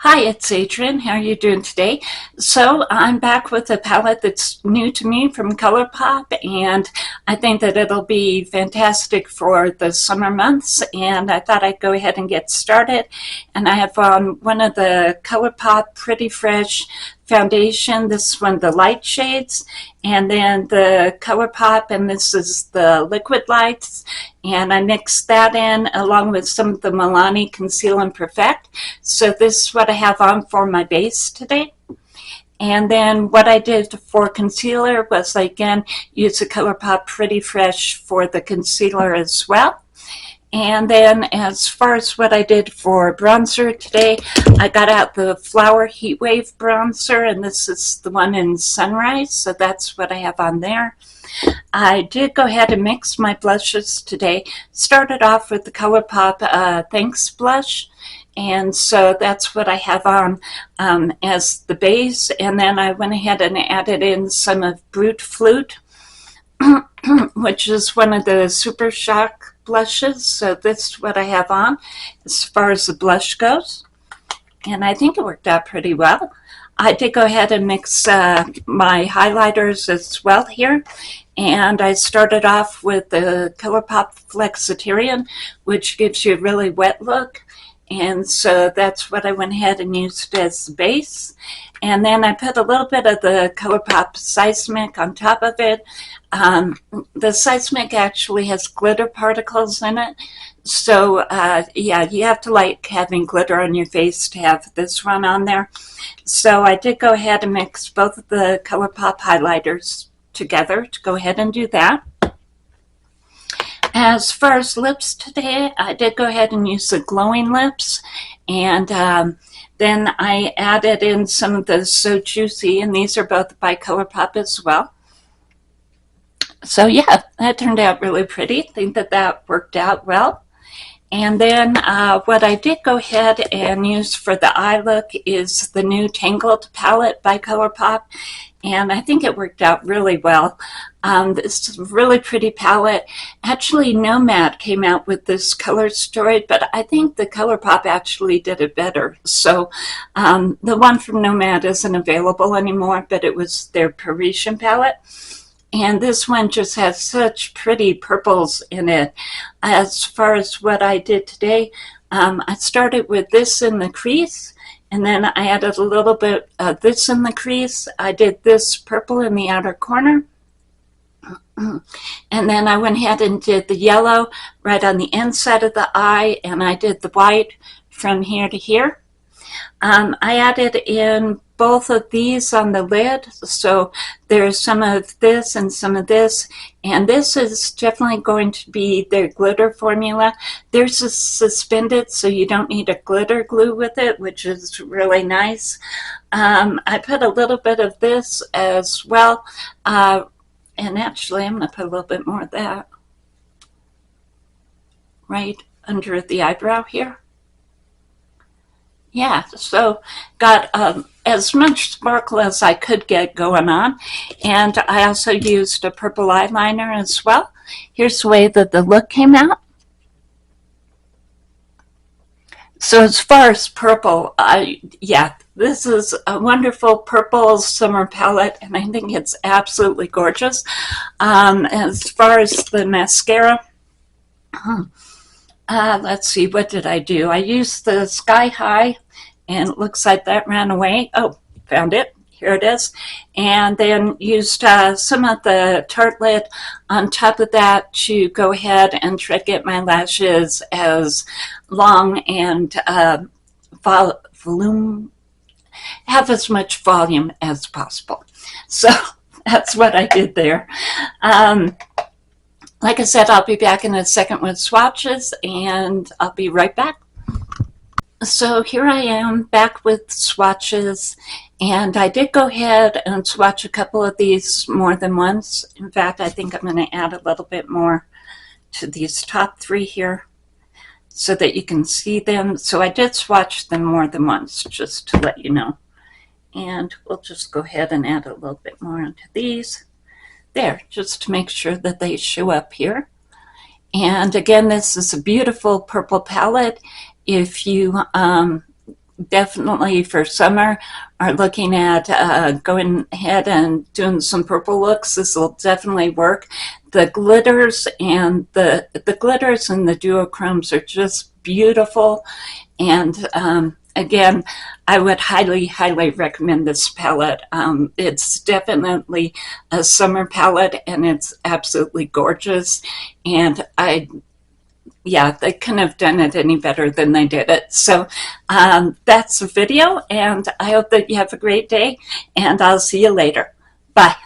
Hi, it's Adrienne. How are you doing today? So I'm back with a palette that's new to me from Colourpop, and I think that it'll be fantastic for the summer months, and I thought I'd go ahead and get started. And I have on one of the Colourpop Pretty Fresh foundation. This is one of the light shades, and then the Colourpop, and this is the liquid lights, and I mixed that in along with some of the Milani Conceal and Perfect. So this is what I have on for my base today. And then what I did for concealer was I again use the Colourpop Pretty Fresh for the concealer as well. And then as far as what I did for bronzer today, I got out the Flower Heatwave bronzer, and this is the one in Sunrise, so that's what I have on there. I did go ahead and mix my blushes today. Started off with the Colourpop Thanks blush, and so that's what I have on as the base. And then I went ahead and added in some of Brut Flut, which is one of the Supershock blushes. So this is what I have on as far as the blush goes, and I think it worked out pretty well. I did go ahead and mix my highlighters as well here, and I started off with the Colourpop Flexitarian, which gives you a really wet look, and so that's what I went ahead and used as the base. And then I put a little bit of the Colourpop Seismic on top of it. The Seismic actually has glitter particles in it, so yeah, you have to like having glitter on your face to have this one on there. So I did go ahead and mix both of the Colourpop highlighters together to go ahead and do that. As far as lips today, I did go ahead and use the glowing lips, and then I added in some of the So Juicy, and these are both by Colourpop as well. So yeah, that turned out really pretty. I think that that worked out well. And then what I did go ahead and use for the eye look is the new Tangled palette by Colourpop, and I think it worked out really well. This is a really pretty palette. Actually, Nomad came out with this color story, but I think the Colourpop actually did it better. So the one from Nomad isn't available anymore, but it was their Parisian palette. And this one just has such pretty purples in it. As far as what I did today, I started with this in the crease, and then I added a little bit of this in the crease. I did this purple in the outer corner. And then I went ahead and did the yellow right on the inside of the eye, and I did the white from here to here. I added in both of these on the lid, so there's some of this and some of this, and this is definitely going to be their glitter formula. There's a suspended, so you don't need a glitter glue with it, which is really nice. I put a little bit of this as well, and actually I'm going to put a little bit more of that right under the eyebrow here. Yeah, so got as much sparkle as I could get going on, and I also used a purple eyeliner as well. Here's the way that the look came out. So as far as purple, yeah, this is a wonderful purple summer palette, and I think it's absolutely gorgeous. As far as the mascara, let's see, what did I do? I used the Sky High, and it looks like that ran away. Oh, found it. Here it is. And then used some of the Tartelette on top of that to go ahead and try to get my lashes as long and volume, have as much volume as possible. So that's what I did there. Like I said, I'll be back in a second with swatches, and I'll be right back. So here I am back with swatches, and I did go ahead and swatch a couple of these more than once. In fact, I think I'm going to add a little bit more to these top three here so that you can see them. So I did swatch them more than once, just to let you know. And we'll just go ahead and add a little bit more into these. There, just to make sure that they show up here. And again, this is a beautiful purple palette. If you definitely for summer are looking at going ahead and doing some purple looks, this will definitely work. The glitters and the glitters and the duochromes are just beautiful. And again, I would highly, highly recommend this palette. It's definitely a summer palette, and it's absolutely gorgeous. And yeah, they couldn't have done it any better than they did it. So that's the video, and I hope that you have a great day, and I'll see you later. Bye.